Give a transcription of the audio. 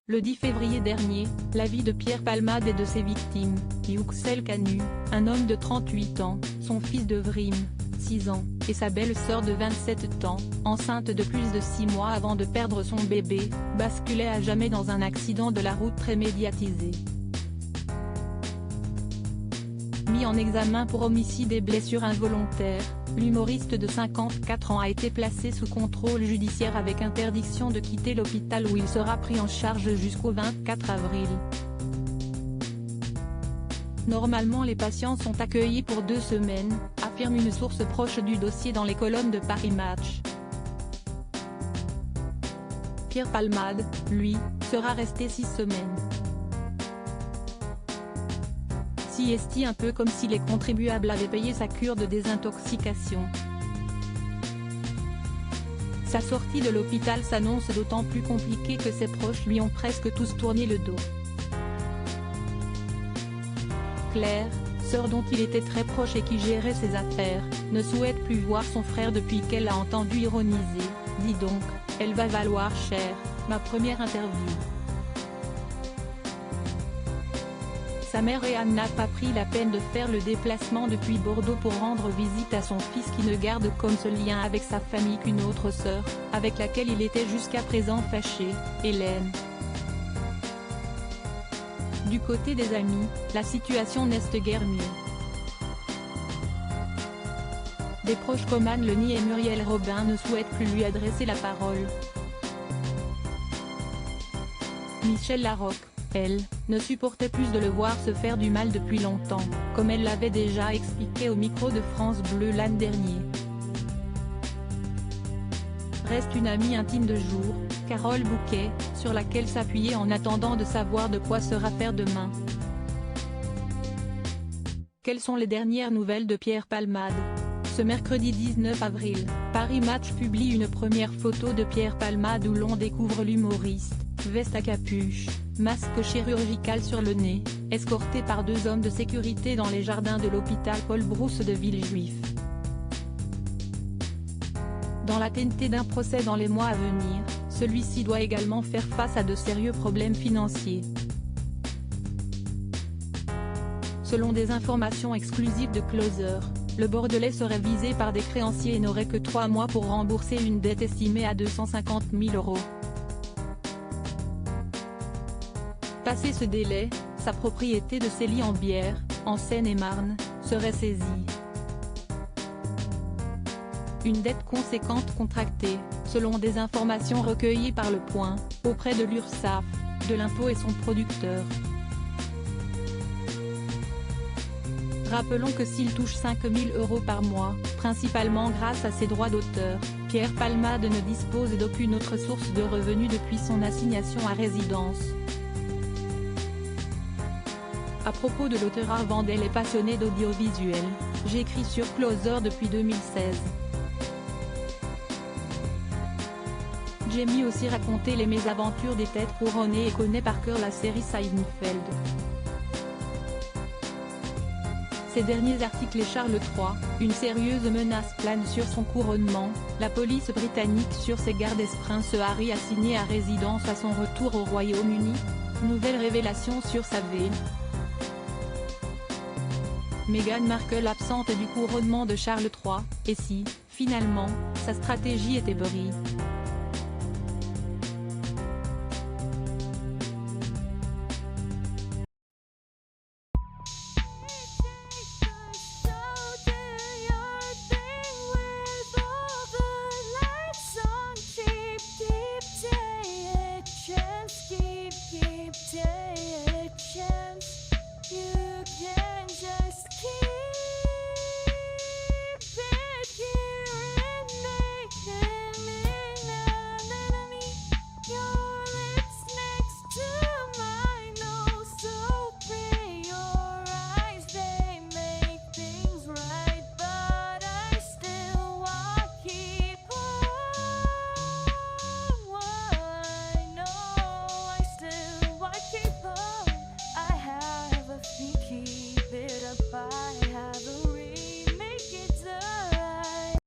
Le 10 février dernier, la vie de Pierre Palmade et de ses victimes, Yüksel Kanu, un homme de 38 ans, son fils de Vrim, 6 ans, et sa belle-sœur de 27 ans, enceinte de plus de 6 mois avant de perdre son bébé, basculait à jamais dans un accident de la route très médiatisé. Mis en examen pour homicide et blessures involontaires, l'humoriste de 54 ans a été placé sous contrôle judiciaire avec interdiction de quitter l'hôpital où il sera pris en charge jusqu'au 24 avril. Normalement les patients sont accueillis pour 2 semaines, affirme une source proche du dossier dans les colonnes de Paris Match. Pierre Palmade, lui, sera resté 6 semaines. Siesti un peu comme si les contribuables avaient payé sa cure de désintoxication. Sa sortie de l'hôpital s'annonce d'autant plus compliquée que ses proches lui ont presque tous tourné le dos. Claire, sœur dont il était très proche et qui gérait ses affaires, ne souhaite plus voir son frère depuis qu'elle a entendu ironiser « Dis donc, elle va valoir cher, ma première interview ». Sa mère et Anne n'a pas pris la peine de faire le déplacement depuis Bordeaux pour rendre visite à son fils qui ne garde comme seul lien avec sa famille qu'une autre sœur, avec laquelle il était jusqu'à présent fâché, Hélène. Du côté des amis, la situation n'est guère mieux. Des proches comme Anne Leny et Muriel Robin ne souhaitent plus lui adresser la parole. Michel Larocque, elle, ne supportait plus de le voir se faire du mal depuis longtemps, comme elle l'avait déjà expliqué au micro de France Bleu l'an dernier. Reste une amie intime de jour, Carole Bouquet, sur laquelle s'appuyer en attendant de savoir de quoi sera fait demain. Quelles sont les dernières nouvelles de Pierre Palmade? Ce mercredi 19 avril, Paris Match publie une première photo de Pierre Palmade où l'on découvre l'humoriste, veste à capuche, masque chirurgical sur le nez, escorté par 2 hommes de sécurité dans les jardins de l'hôpital Paul Brousse de Villejuif. Dans la tenté d'un procès dans les mois à venir, celui-ci doit également faire face à de sérieux problèmes financiers. Selon des informations exclusives de Closer, le Bordelais serait visé par des créanciers et n'aurait que 3 mois pour rembourser une dette estimée à 250 000 €. Passé ce délai, sa propriété de Célie-en-Bière, en Seine-et-Marne, serait saisie. Une dette conséquente contractée, selon des informations recueillies par Le Point, auprès de l'URSSAF, de l'impôt et son producteur. Rappelons que s'il touche 5 000 € par mois, principalement grâce à ses droits d'auteur, Pierre Palmade ne dispose d'aucune autre source de revenus depuis son assignation à résidence. À propos de l'auteur Arvandel est passionné d'audiovisuel, j'écris sur Closer depuis 2016. J'aime aussi raconter les mésaventures des têtes couronnées et connais par cœur la série Seinfeld. Ces derniers articles et Charles III, une sérieuse menace plane sur son couronnement, la police britannique sur ses gardes Prince Harry assigné à résidence à son retour au Royaume-Uni, nouvelle révélation sur sa vie. Meghan Markle absente du couronnement de Charles III, et si, finalement, sa stratégie était brie?